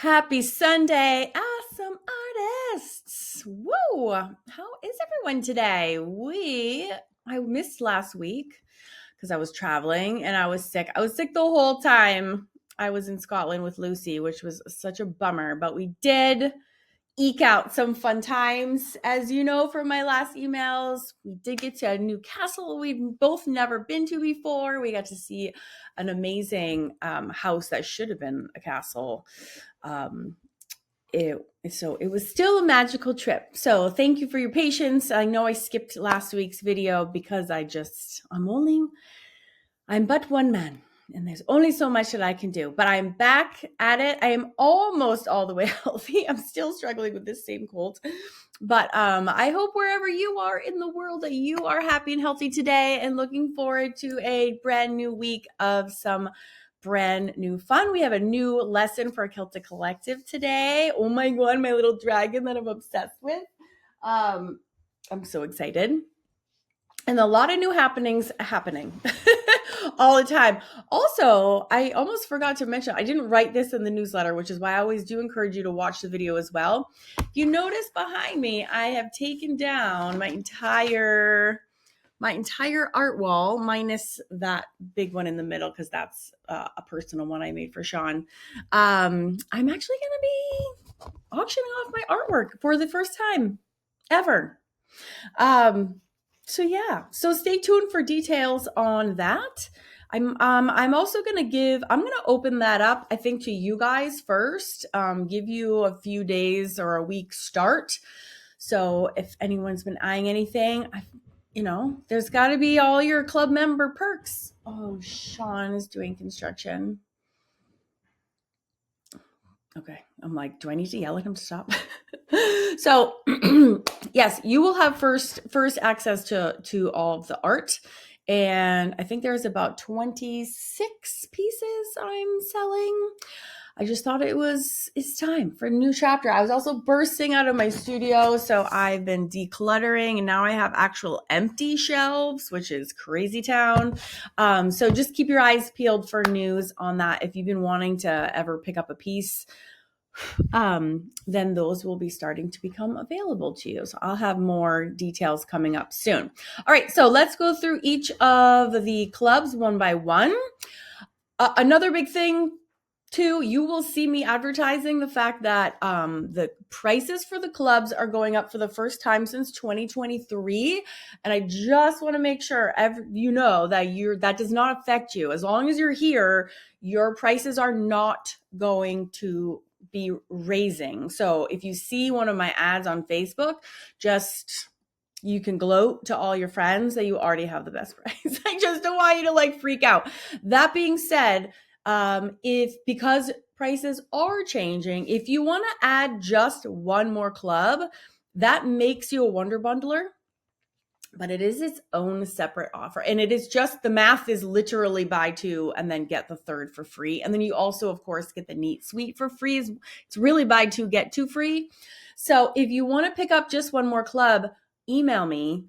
Happy Sunday, awesome artists. Woo! How is everyone today? I missed last week because I was traveling and I was sick. I was sick the whole time. I was in Scotland with Lucy, which was such a bummer, but we did eke out some fun times. As you know from my last emails, we did get to a new castle we've both never been to before. We got to see an amazing house that should have been a castle. Um, it was still a magical trip. So thank you for your patience. I know I skipped last week's video because I'm but one man and there's only so much that I can do, but I'm back at it. I am almost all the way healthy. I'm still struggling with this same cold, but I hope wherever you are in the world that you are happy and healthy today and looking forward to a brand new week of some brand new fun. We have a new lesson for Celtic Collective today. Oh my God, my little dragon that I'm obsessed with. I'm so excited. And a lot of new happenings happening all the time. Also, I almost forgot to mention, I didn't write this in the newsletter, which is why I always do encourage you to watch the video as well. If you notice behind me, I have taken down my entire art wall, minus that big one in the middle, because that's a personal one I made for Sean. I'm actually going to be auctioning off my artwork for the first time ever. So stay tuned for details on that. I'm also going to open that up, I think, to you guys first, give you a few days or a week start. So if anyone's been eyeing anything, there's got to be all your club member perks. Oh, Sean is doing construction. Okay. I'm like, do I need to yell at him to stop? So yes, you will have first access to all of the art. And I think there's about 26 pieces I'm selling. I just thought it's time for a new chapter. I was also bursting out of my studio, so I've been decluttering, and now I have actual empty shelves, which is crazy town. So just keep your eyes peeled for news on that. If you've been wanting to ever pick up a piece, then those will be starting to become available to you. So I'll have more details coming up soon. All right, so let's go through each of the clubs one by one. Another big thing too, you will see me advertising the fact that the prices for the clubs are going up for the first time since 2023. And I just want to make sure you know that does not affect you. As long as you're here, your prices are not going to be raising. So if you see one of my ads on Facebook, you can gloat to all your friends that you already have the best price. I just don't want you to freak out. That being said, because prices are changing, if you want to add just one more club, that makes you a Wonder Bundler, but it is its own separate offer. And it is just, the math is literally buy two and then get the third for free. And then you also, of course, get the Neat Suite for free. It's really buy two, get two free. So if you want to pick up just one more club, email me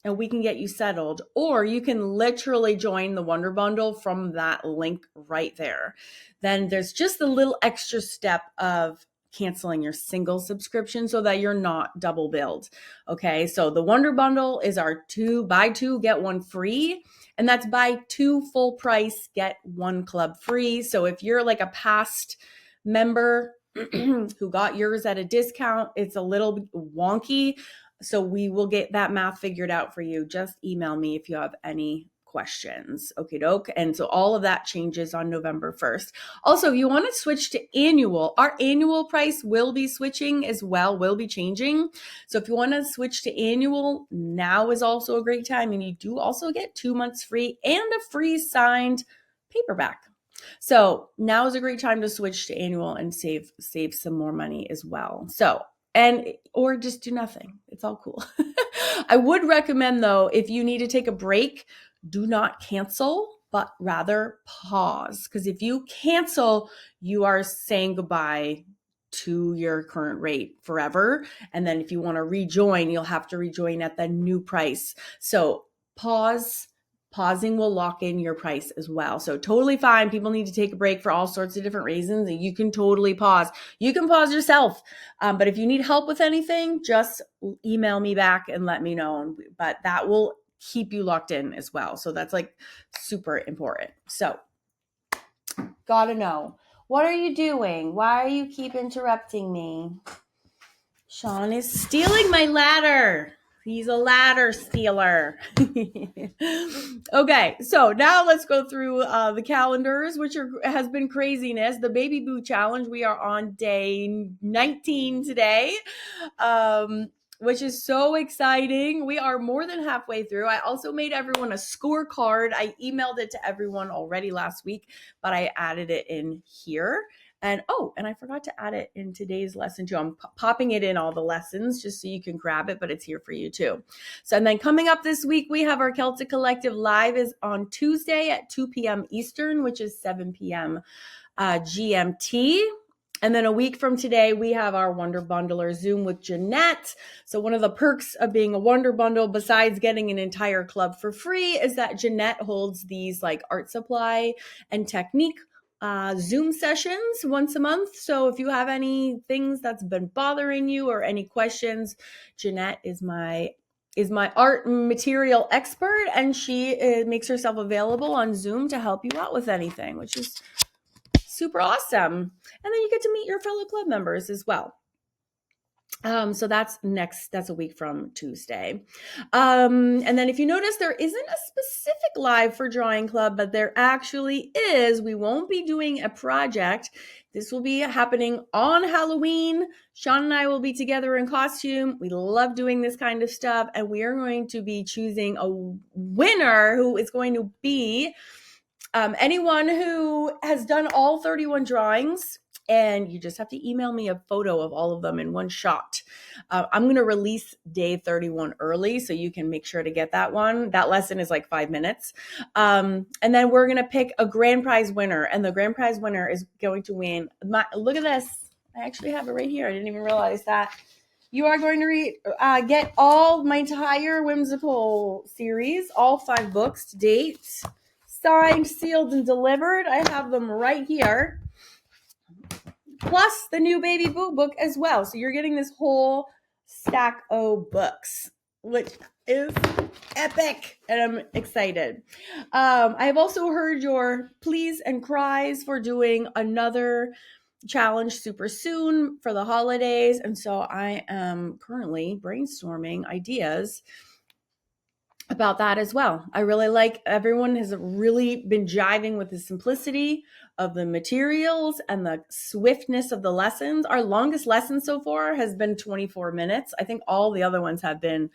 and we can get you settled, or you can literally join the Wonder Bundle from that link right there. Then there's just a little extra step of canceling your single subscription so that you're not double billed. Okay, so the Wonder Bundle is our buy two, get one free. And that's buy two full price, get one club free. So if you're like a past member who got yours at a discount, it's a little wonky. So we will get that math figured out for you. Just email me if you have any questions. Okay, doke. And so all of that changes on November 1st. Also, if you want to switch to annual, our annual price will be switching as well, will be changing. So if you want to switch to annual, now is also a great time. And you do also get 2 months free and a free signed paperback. So now is a great time to switch to annual and save some more money as well. Or just do nothing. It's all cool. I would recommend, though, if you need to take a break, do not cancel, but rather pause. Because if you cancel, you are saying goodbye to your current rate forever. And then if you want to rejoin, you'll have to rejoin at the new price. So pause, pausing will lock in your price as well. So totally fine. People need to take a break for all sorts of different reasons, and you can totally pause. You can pause yourself. But if you need help with anything, just email me back and let me know. But that will keep you locked in as well. So that's like super important. So gotta know. What are you doing? Why are you keep interrupting me? Sean is stealing my ladder. He's a ladder stealer. Okay, so now let's go through the calendars, which has been craziness. The Baby Boo Challenge, we are on day 19 today, which is so exciting. We are more than halfway through. I also made everyone a scorecard. I emailed it to everyone already last week, but I added it in here. And I forgot to add it in today's lesson too. I'm popping it in all the lessons just so you can grab it, but it's here for you too. So, and then coming up this week, we have our Celtic Collective Live is on Tuesday at 2 p.m. Eastern, which is 7 p.m. GMT. And then a week from today, we have our Wonder Bundler Zoom with Jeanette. So one of the perks of being a Wonder Bundle, besides getting an entire club for free, is that Jeanette holds these like art supply and technique Zoom sessions once a month. So if you have any things that's been bothering you or any questions, Jeanette is my art material expert, and she makes herself available on Zoom to help you out with anything, which is super awesome. And then you get to meet your fellow club members as well. So that's a week from Tuesday. And then if you notice, there isn't a specific live for Drawing Club, but there actually is. We won't be doing a project. This will be happening on Halloween. Sean and I will be together in costume. We love doing this kind of stuff. And we are going to be choosing a winner who is going to be anyone who has done all 31 drawings. And you just have to email me a photo of all of them in one shot. I'm going to release day 31 early, so you can make sure to get that one. That lesson is like 5 minutes. And then we're going to pick a grand prize winner. And the grand prize winner is going to win. Look at this. I actually have it right here. I didn't even realize that. You are going to get all my entire whimsical series, all 5 books to date, signed, sealed, and delivered. I have them right here. Plus the new Baby Boo book as well. So you're getting this whole stack of books, which is epic, and I'm excited. I've also heard your pleas and cries for doing another challenge super soon for the holidays, and so I am currently brainstorming ideas about that as well. I really like, everyone has really been jiving with the simplicity of the materials and the swiftness of the lessons. Our longest lesson so far has been 24 minutes. I think all the other ones have been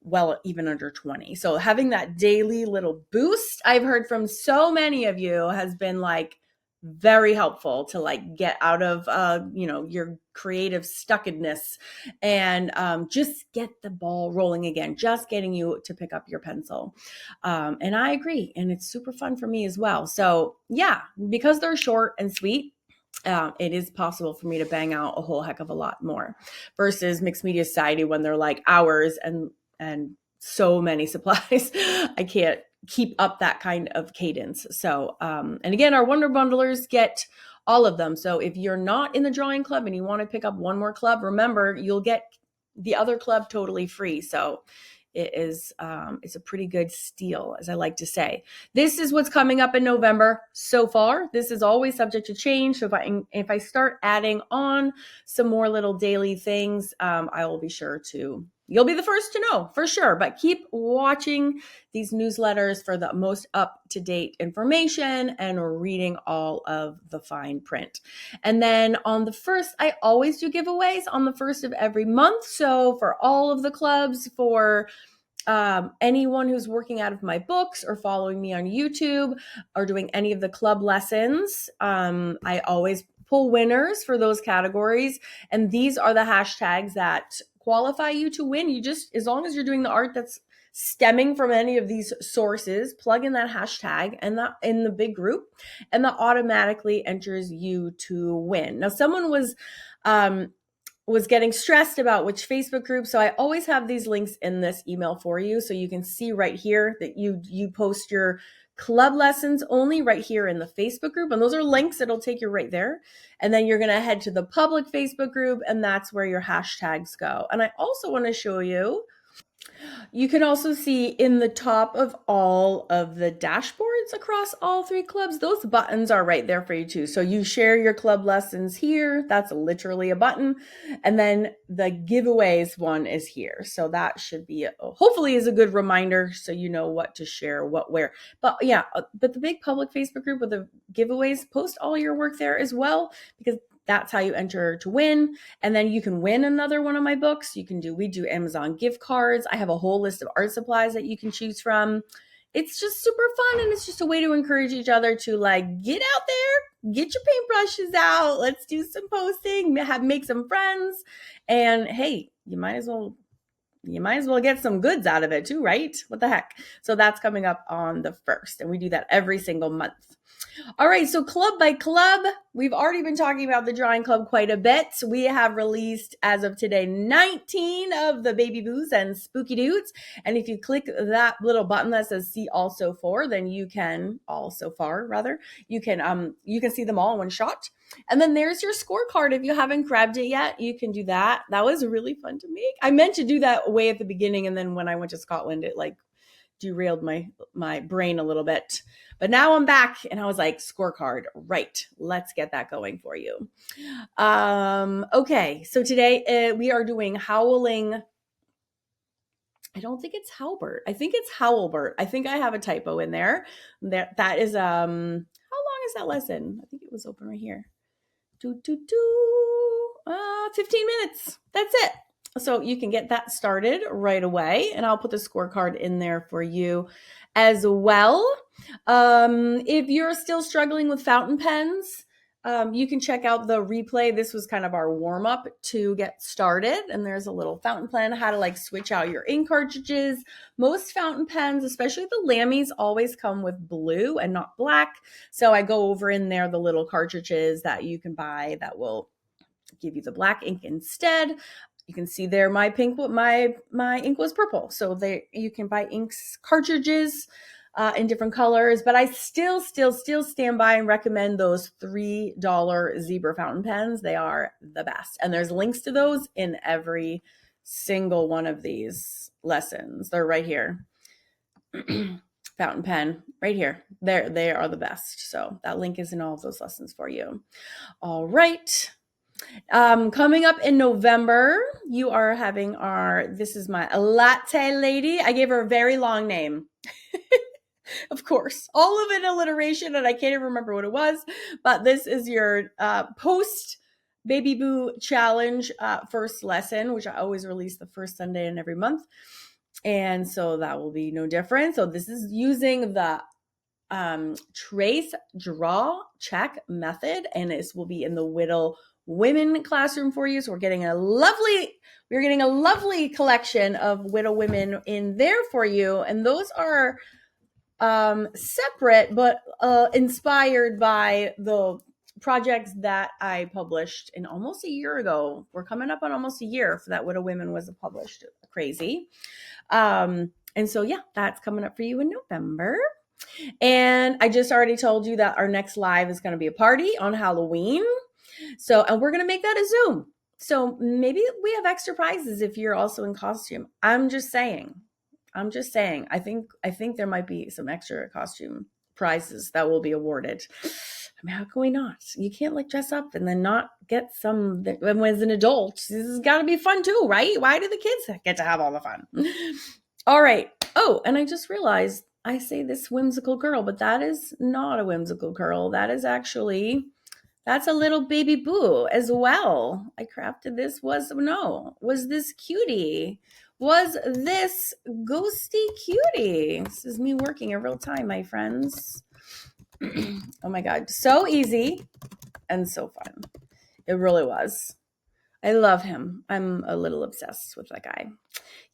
well, even under 20. So having that daily little boost, I've heard from so many of you, has been like very helpful to like get out of your creative stuckedness and just get the ball rolling again, just getting you to pick up your pencil. And I agree, and it's super fun for me as well. So yeah, because they're short and sweet, it is possible for me to bang out a whole heck of a lot more versus Mixed Media Society when they're like hours and so many supplies. I can't keep up that kind of cadence. So, and again, our Wonder Bundlers get all of them. So if you're not in the Drawing Club and you want to pick up one more club, remember, you'll get the other club totally free. So it's a pretty good steal, as I like to say. This is what's coming up in November so far. This is always subject to change. So if I start adding on some more little daily things, I will be sure to. You'll be the first to know for sure, but keep watching these newsletters for the most up-to-date information and reading all of the fine print. And then on the 1st, I always do giveaways on the 1st of every month. So for all of the clubs, for anyone who's working out of my books or following me on YouTube or doing any of the club lessons, I always pull winners for those categories. And these are the hashtags that qualify you to win. You just, as long as you're doing the art that's stemming from any of these sources, plug in that hashtag and that in the big group, and that automatically enters you to win. Now, someone was was getting stressed about which Facebook group. So I always have these links in this email for you. So you can see right here that you post your club lessons only right here in the Facebook group. And those are links. It'll take you right there. And then you're going to head to the public Facebook group, and that's where your hashtags go. And I also want to show you, you can also see in the top of all of the dashboards across all 3 clubs, those buttons are right there for you too. So you share your club lessons here. That's literally a button. And then the giveaways one is here. So that should be, hopefully is a good reminder so you know what to share, what, where. But yeah, but the big public Facebook group with the giveaways, post all your work there as well, because that's how you enter to win. And then you can win another one of my books. We do Amazon gift cards. I have a whole list of art supplies that you can choose from. It's just super fun. And it's just a way to encourage each other to like, get out there, get your paintbrushes out. Let's do some posting, make some friends. And hey, you might as well get some goods out of it too, right? What the heck? So that's coming up on the 1st. And we do that every single month. All right, so club by club, we've already been talking about the drawing club quite a bit. We have released, as of today, 19 of the Baby Boos and Spooky Dudes. And if you click that little button that says "See all so far," then you can you can see them all in one shot. And then there's your scorecard. If you haven't grabbed it yet, you can do that. That was really fun to make. I meant to do that way at the beginning, and then when I went to Scotland, it like derailed my brain a little bit. But now I'm back and I was like, scorecard, right. Let's get that going for you. Okay, so today we are doing Howling. I don't think it's Howlbert. I think it's Howlbert. I think I have a typo in there. That is, how long is that lesson? I think it was open right here. 15 minutes. That's it. So you can get that started right away, and I'll put the scorecard in there for you as well. If you're still struggling with fountain pens, you can check out the replay. This was kind of our warm up to get started, and there's a little fountain pen, how to like switch out your ink cartridges. Most fountain pens, especially the Lammies, always come with blue and not black. So I go over in there the little cartridges that you can buy that will give you the black ink instead. You can see there my ink was purple. So you can buy inks cartridges in different colors, but I still stand by and recommend those $3 zebra fountain pens. They are the best. And there's links to those in every single one of these lessons. They're right here. Fountain pen right here. They are the best. So that link is in all of those lessons for you. All right. Coming up in November, you are having this is my latte lady. I gave her a very long name. Of course, all of it alliteration, and I can't even remember what it was, but this is your post Baby Boo challenge first lesson, which I always release the first Sunday in every month. And so that will be no different. So this is using the trace, draw, check method, and this will be in the Whittle Women classroom for you. So we're getting a lovely collection of Whittle Women in there for you. And those are separate, but inspired by the projects that I published in almost a year ago. We're coming up on almost a year for that Whittle Women was published. Crazy. And so, yeah, that's coming up for you in November. And I just already told you that our next live is going to be a party on Halloween. So, and we're going to make that a Zoom. So maybe we have extra prizes if you're also in costume. I'm just saying. I think there might be some extra costume prizes that will be awarded. I mean, how can we not? You can't like dress up and then not get some as an adult. This has got to be fun too, right? Why do the kids get to have all the fun? All right. Oh, and I just realized I say this whimsical girl, but that is not a whimsical girl. That's a little baby boo as well. I crafted this. Was this cutie? Was this ghosty cutie? This is me working in real time, my friends. Oh my God. So easy and so fun. It really was. I love him. I'm a little obsessed with that guy.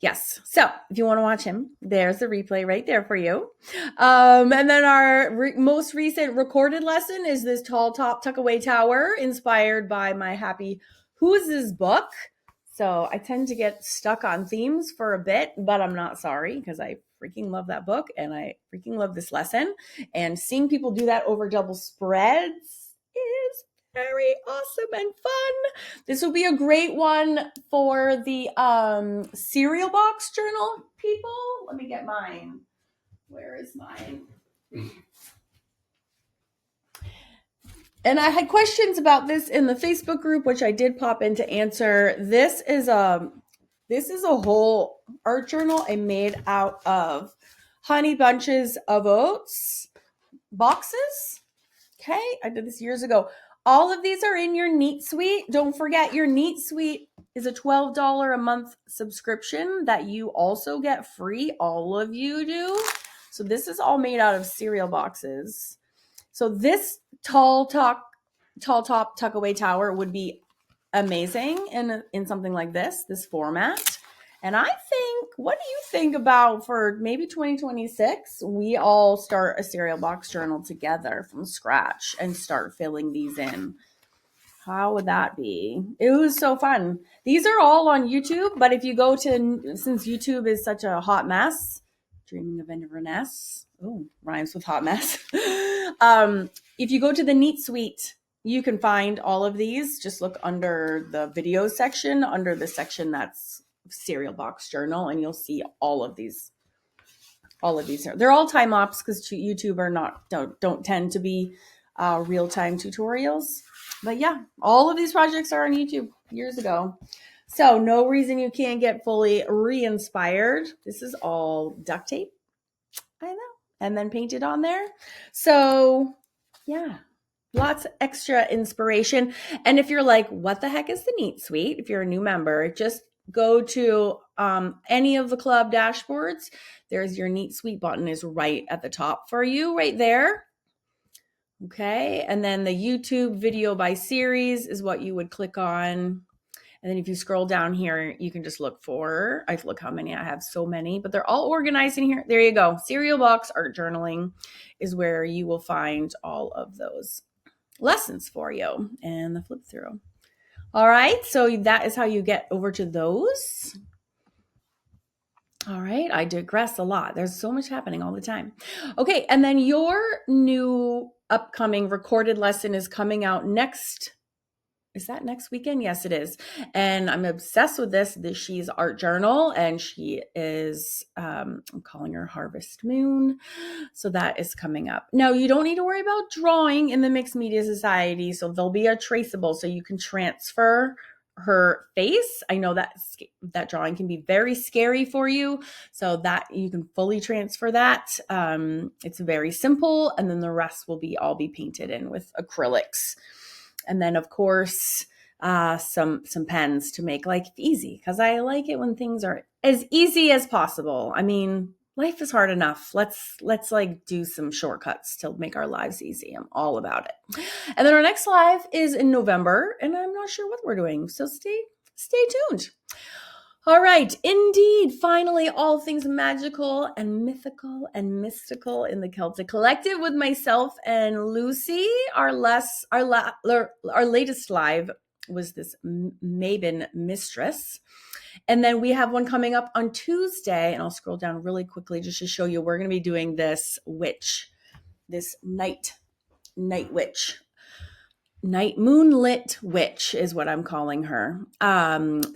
Yes. So if you want to watch him, there's the replay right there for you. And then our most recent recorded lesson is this tall top tuck away tower inspired by my happy who's this book? So I tend to get stuck on themes for a bit, but I'm not sorry because I freaking love that book and I freaking love this lesson. And seeing people do that over double spreads is very awesome and fun. This will be a great one for the cereal box journal people. Let me get mine. Where is mine? And I had questions about this in the Facebook group, which I did pop in to answer. This is a whole art journal I made out of honey bunches of oats boxes. Okay, I did this years ago. All of these are in your Neat Suite. Don't forget, your Neat Suite is a $12 a month subscription that you also get free. All of you do. So this is all made out of cereal boxes. So this tall top tuck away tower would be amazing in something like this format. And I think, what do you think about for maybe 2026, we all start a cereal box journal together from scratch and start filling these in? How would that be? It was so fun. These are all on YouTube, but if you go to, since YouTube is such a hot mess, dreaming of Inverness, oh, rhymes with hot mess. If you go to the Neat Suite, you can find all of these. Just look under the video section, under the section that's cereal box journal, and you'll see all of these. All of these. They're all time lapse because YouTube are don't tend to be real-time tutorials. But yeah, all of these projects are on YouTube years ago. So no reason you can't get fully re-inspired. This is all duct tape. I know. And then painted on there. So yeah, lots of extra inspiration. And if you're like, what the heck is the Neat Suite? If you're a new member, just go to any of the club dashboards. There's your Neat Suite button is right at the top for you right there. Okay. And then the YouTube video by series is what you would click on. And then if you scroll down here, you can just look for, look how many, I have so many, but they're all organized in here. There you go. Cereal box art journaling is where you will find all of those lessons for you and the flip through. All right. So that is how you get over to those. All right. I digress a lot. There's so much happening all the time. Okay. And then your new upcoming recorded lesson is coming out next. Is that next weekend? Yes, it is. And I'm obsessed with this. She's art journal and she is, I'm calling her Harvest Moon. So that is coming up. Now you don't need to worry about drawing in the Mixed Media Society. So there'll be a traceable so you can transfer her face. I know that drawing can be very scary for you. So that you can fully transfer that. It's very simple. And then the rest will all be painted in with acrylics. And then, of course, some pens to make life easy because I like it when things are as easy as possible. I mean, life is hard enough. Let's like do some shortcuts to make our lives easy. I'm all about it. And then our next live is in November, and I'm not sure what we're doing. So stay tuned. All right. Indeed. Finally, all things magical and mythical and mystical in the Celtic Collective with myself and Lucy. Our latest live was this Maven Mistress. And then we have one coming up on Tuesday, and I'll scroll down really quickly just to show you. We're going to be doing this witch, this night witch. Night moonlit witch is what I'm calling her.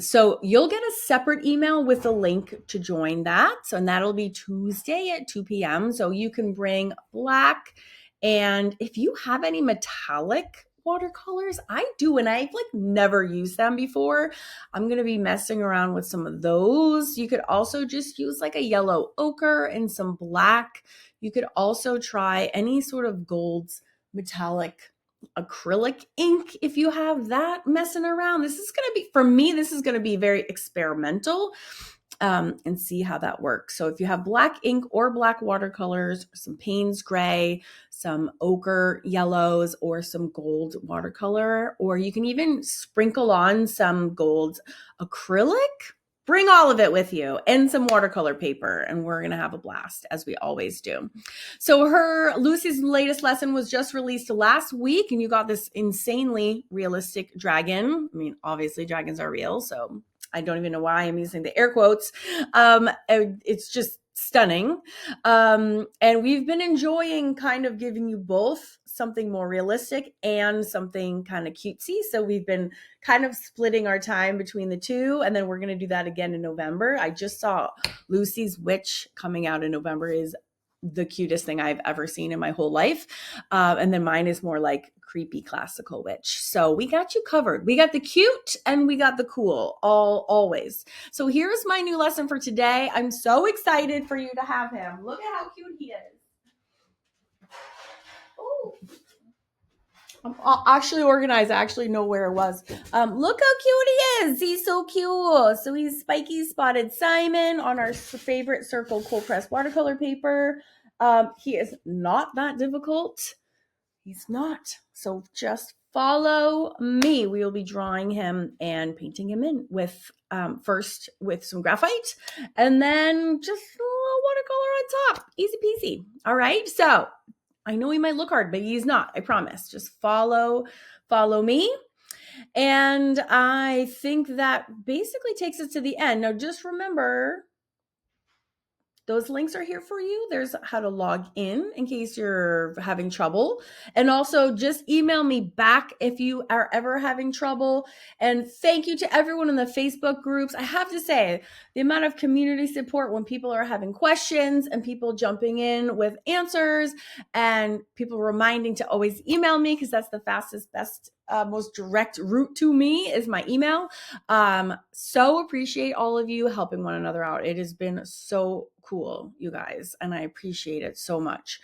So you'll get a separate email with a link to join that. And that'll be Tuesday at 2 p.m. So you can bring black. And if you have any metallic watercolors, I do. And I've never used them before. I'm going to be messing around with some of those. You could also just use a yellow ochre and some black. You could also try any sort of gold metallic acrylic ink if you have that messing around. This is going to be, for me, this is going to be very experimental and see how that works. So if you have black ink or black watercolors, some Payne's gray, some ochre yellows, or some gold watercolor, or you can even sprinkle on some gold acrylic. bring all of it with you and some watercolor paper, and we're going to have a blast as we always do. So Lucy's latest lesson was just released last week, and you got this insanely realistic dragon. I mean, obviously dragons are real, so I don't even know why I'm using the air quotes. It's just stunning. And we've been enjoying kind of giving you both something more realistic and something kind of cutesy. So we've been kind of splitting our time between the two. And then we're going to do that again in November. I just saw Lucy's Witch coming out in November is the cutest thing I've ever seen in my whole life. And then mine is more like creepy classical witch. So we got you covered. We got the cute and we got the cool, always. So here's my new lesson for today. I'm so excited for you to have him. Look at how cute he is. Oh, I'm actually organized. I actually know where it was. Look how cute he is. He's so cute. So he's Spiky Spotted Simon on our favorite circle cold press watercolor paper. He is not that difficult. He's not. So just follow me. We will be drawing him and painting him in with first with some graphite and then just a little watercolor on top. Easy peasy. All right. So I know he might look hard, but he's not. I promise. Just follow me. And I think that basically takes us to the end. Now, just remember, those links are here for you. There's how to log in case you're having trouble. And also just email me back if you are ever having trouble. And thank you to everyone in the Facebook groups. I have to say, the amount of community support when people are having questions and people jumping in with answers and people reminding to always email me because that's the fastest, best, most direct route to me is my email. So appreciate all of you helping one another out. It has been so cool, you guys, and I appreciate it so much.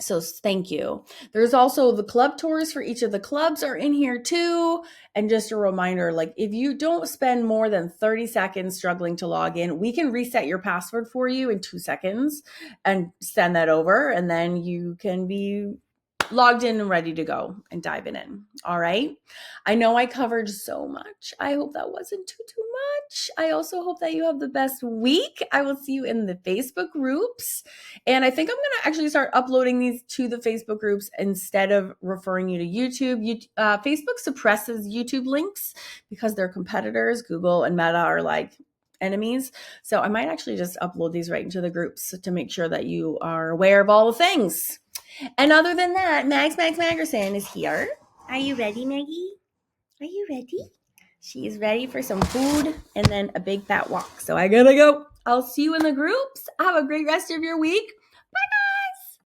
So thank you. There's also the club tours for each of the clubs are in here too. And just a reminder, like if you don't spend more than 30 seconds struggling to log in, we can reset your password for you in 2 seconds and send that over. And then you can be logged in and ready to go and diving in. All right. I know I covered so much. I hope that wasn't too much. I also hope that you have the best week. I will see you in the Facebook groups. And I think I'm going to actually start uploading these to the Facebook groups instead of referring you to YouTube. Facebook suppresses YouTube links because they're competitors. Google and Meta are like enemies. So I might actually just upload these right into the groups to make sure that you are aware of all the things. And other than that, Max Magerson is here. Are you ready, Maggie? Are you ready? She is ready for some food and then a big fat walk. So I gotta go. I'll see you in the groups. Have a great rest of your week.